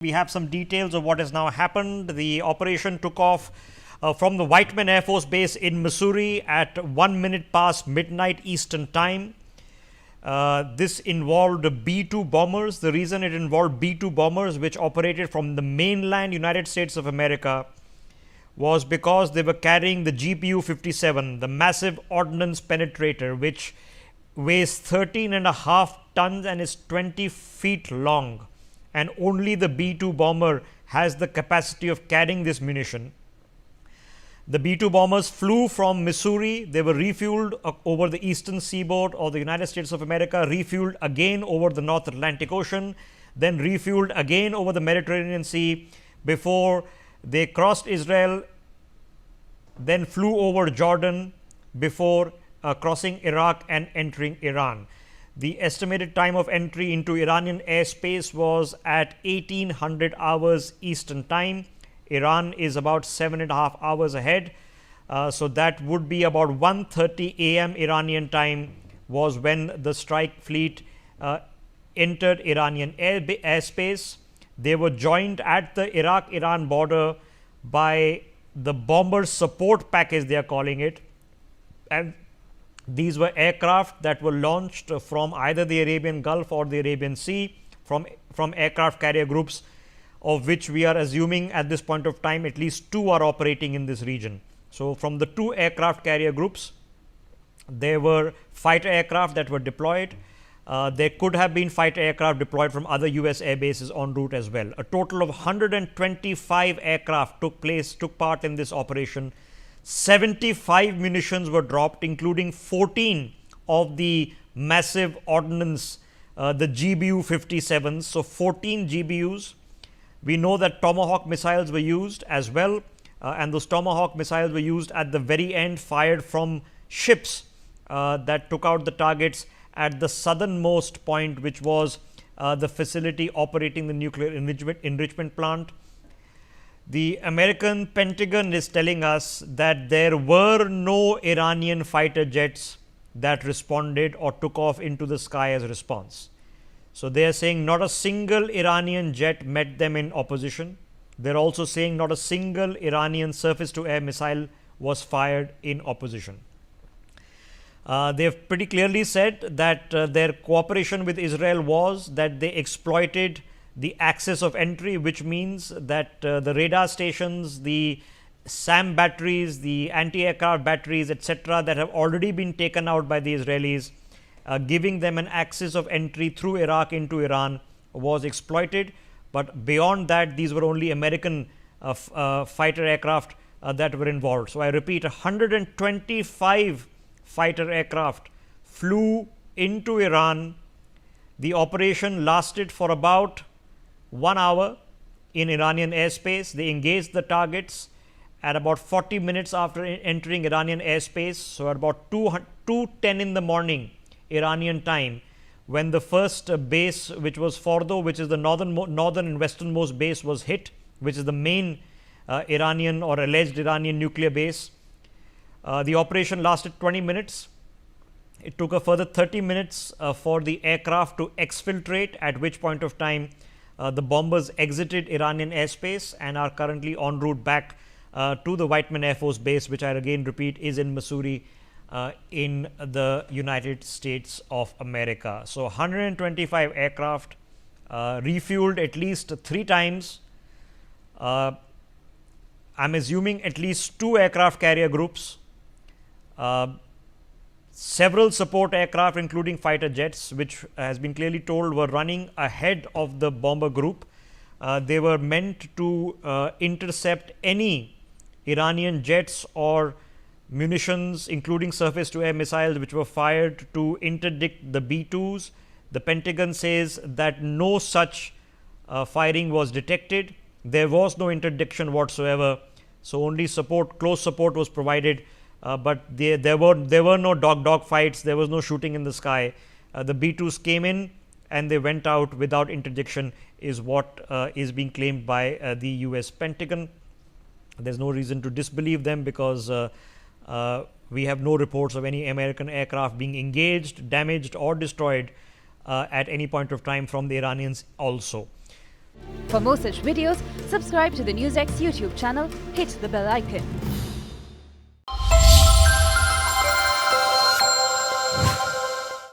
We have some details of what has now happened. The operation took off from the Whiteman Air Force Base in Missouri at 1 minute past midnight Eastern Time. This involved B-2 bombers. The reason it involved B-2 bombers, which operated from the mainland United States of America, was because they were carrying the GPU-57, the massive ordnance penetrator, which weighs 13.5 tons and is 20 feet long. And only the B-2 bomber has the capacity of carrying this munition. The B-2 bombers flew from Missouri. They were refueled over the eastern seaboard of the United States of America, refueled again over the North Atlantic Ocean, then refueled again over the Mediterranean Sea before they crossed Israel, then flew over Jordan before crossing Iraq and entering Iran. The estimated time of entry into Iranian airspace was at 1800 hours Eastern Time. Iran is about 7.5 hours ahead. So that would be about 1:30 a.m. Iranian time was when the strike fleet entered Iranian airspace. They were joined at the Iraq-Iran border by the bomber support package, they are calling it. And these were aircraft that were launched from either the Arabian Gulf or the Arabian Sea, from aircraft carrier groups, of which we are assuming at this point of time at least 2 are operating in this region. So, from the 2 aircraft carrier groups, there were fighter aircraft that were deployed. There could have been fighter aircraft deployed from other U.S. air bases en route as well. A total of 125 aircraft took part in this operation. 75 munitions were dropped, including 14 of the massive ordnance, the GBU-57s. So, 14 GBUs. We know that Tomahawk missiles were used as well, and those Tomahawk missiles were used at the very end, fired from ships that took out the targets at the southernmost point, which was the facility operating the nuclear enrichment plant. The American Pentagon is telling us that there were no Iranian fighter jets that responded or took off into the sky as a response. So, they are saying not a single Iranian jet met them in opposition. They are also saying not a single Iranian surface to air missile was fired in opposition. They have pretty clearly said that their cooperation with Israel was that they exploited the axis of entry, which means that the radar stations, the SAM batteries, the anti-aircraft batteries, etc., that have already been taken out by the Israelis, giving them an axis of entry through Iraq into Iran, was exploited. But beyond that, these were only American fighter aircraft that were involved. So, I repeat, 125 fighter aircraft flew into Iran. The operation lasted for about 1 hour in Iranian airspace. They engaged the targets at about 40 minutes after entering Iranian airspace. So, at about 2:10 in the morning Iranian time, when the first base, which was Fordo, which is the northern and westernmost base, was hit, which is the main Iranian or alleged Iranian nuclear base. The operation lasted 20 minutes. It took a further 30 minutes for the aircraft to exfiltrate, at which point of time the bombers exited Iranian airspace and are currently en route back to the Whiteman Air Force Base, which I again repeat is in Missouri in the United States of America. So, 125 aircraft refueled at least 3 times. I am assuming at least 2 aircraft carrier groups, several support aircraft including fighter jets, which has been clearly told were running ahead of the bomber group. They were meant to intercept any Iranian jets or munitions, including surface to air missiles, which were fired to interdict the B-2s. The Pentagon says that no such firing was detected. There was no interdiction whatsoever. So, only close support was provided, but there were no dog fights. There was no shooting in the sky. The B-2s came in and they went out without interdiction, is what is being claimed by the U.S. Pentagon. There is no reason to disbelieve them, because we have no reports of any American aircraft being engaged, damaged or destroyed at any point of time from the Iranians also. For more such videos, subscribe to the NewsX YouTube channel, hit the bell icon.